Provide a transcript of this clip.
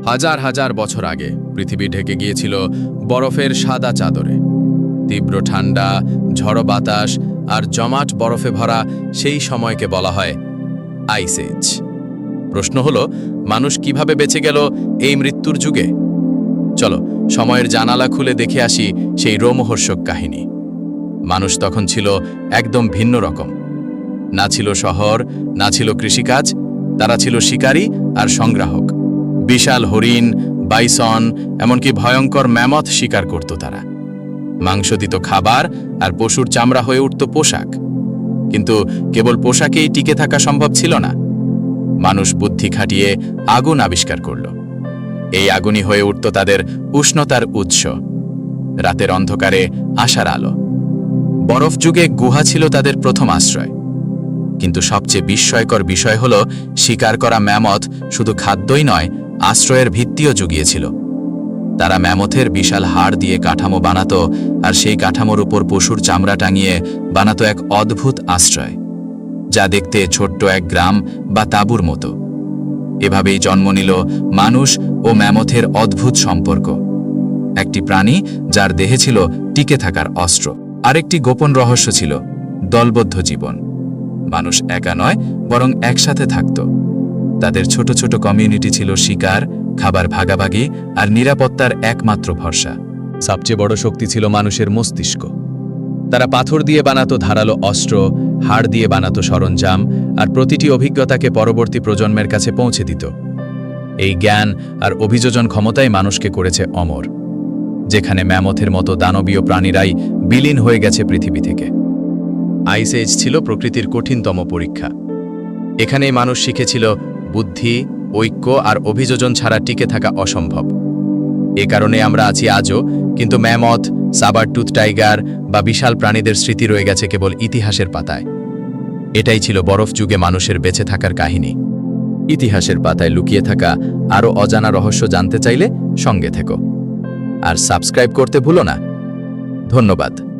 হাজার হাজার বছর আগে পৃথিবী ঢেকে গিয়েছিল বরফের সাদা চাদরে। তীব্র ঠান্ডা, ঝড়ো বাতাস আর জমাট বরফে ভরা সেই সময়কে বলা হয় আইস এজ। প্রশ্ন হলো, মানুষ কিভাবে বেঁচে গেল এই মৃত্যুর যুগে? চলো সময়ের জানালা খুলে দেখে আসি সেই রোমহর্ষক কাহিনী। মানুষ তখন ছিল একদম ভিন্ন রকম। না ছিল শহর, না ছিল কৃষিকাজ, তারা ছিল শিকারী আর সংগ্রাহক। বিশাল হরিণ, বাইসন, এমনকি ভয়ঙ্কর ম্যামথ শিকার করত তারা। মাংস দিত খাবার, আর পশুর চামড়া হয়ে উঠত পোশাক। কিন্তু কেবল পোশাকেই টিকে থাকা সম্ভব ছিল না। মানুষ বুদ্ধি খাটিয়ে আগুন আবিষ্কার করল। এই আগুনই হয়ে উঠত তাদের উষ্ণতার উৎস, রাতের অন্ধকারে আশার আলো। বরফ যুগে গুহা ছিল তাদের প্রথম আশ্রয়। কিন্তু সবচেয়ে বিস্ময়কর বিষয় হল, শিকার করা ম্যামথ শুধু খাদ্যই নয়, আশ্রয়ের ভিত্তিও জুগিয়েছিল। তারা ম্যামথের বিশাল হাড় দিয়ে কাঠামো বানাত, আর সেই কাঠামোর উপর পশুর চামড়া টাঙিয়ে বানাত এক অদ্ভুত আশ্রয়, যা দেখতে ছোট্ট এক গ্রাম বা তাঁবুর মতো। এভাবেই জন্ম নিল মানুষ ও ম্যামথের অদ্ভুত সম্পর্ক। একটি প্রাণী যার দেহে ছিল টিকে থাকার অস্ত্র, আরেকটি গোপন রহস্য ছিল দলবদ্ধ জীবন। মানুষ একা নয়, বরং একসাথে থাকত। তাদের ছোট ছোট কমিউনিটি ছিল শিকার, খাবার ভাগাভাগি আর নিরাপত্তার একমাত্র ভরসা। সবচেয়ে বড় শক্তি ছিল মানুষের মস্তিষ্ক। তারা পাথর দিয়ে বানাতো ধারালো অস্ত্র, হাড় দিয়ে বানাতো সরঞ্জাম, আর প্রতিটি অভিজ্ঞতাকে পরবর্তী প্রজন্মের কাছে পৌঁছে দিত। এই জ্ঞান আর অভিযোজন ক্ষমতাই মানুষকে করেছে অমর, যেখানে ম্যামথের মতো দানবীয় প্রাণীরাই বিলীন হয়ে গেছে পৃথিবী থেকে। আইস এজ ছিল প্রকৃতির কঠিনতম পরীক্ষা। এখানেই মানুষ শিখেছিল বুদ্ধি, ঐক্য আর অভিযোজন ছাড়া টিকে থাকা অসম্ভব। এ কারণে আমরা আছি আজও, কিন্তু ম্যামথ, সাবারটুথ টাইগার বা বিশাল প্রাণীদের স্মৃতি রয়ে গেছে কেবল ইতিহাসের পাতায়। এটাই ছিল বরফ যুগে মানুষের বেঁচে থাকার কাহিনী। ইতিহাসের পাতায় লুকিয়ে থাকা আরও অজানা রহস্য জানতে চাইলে সঙ্গে থেকো, আর সাবস্ক্রাইব করতে ভুলো না। ধন্যবাদ।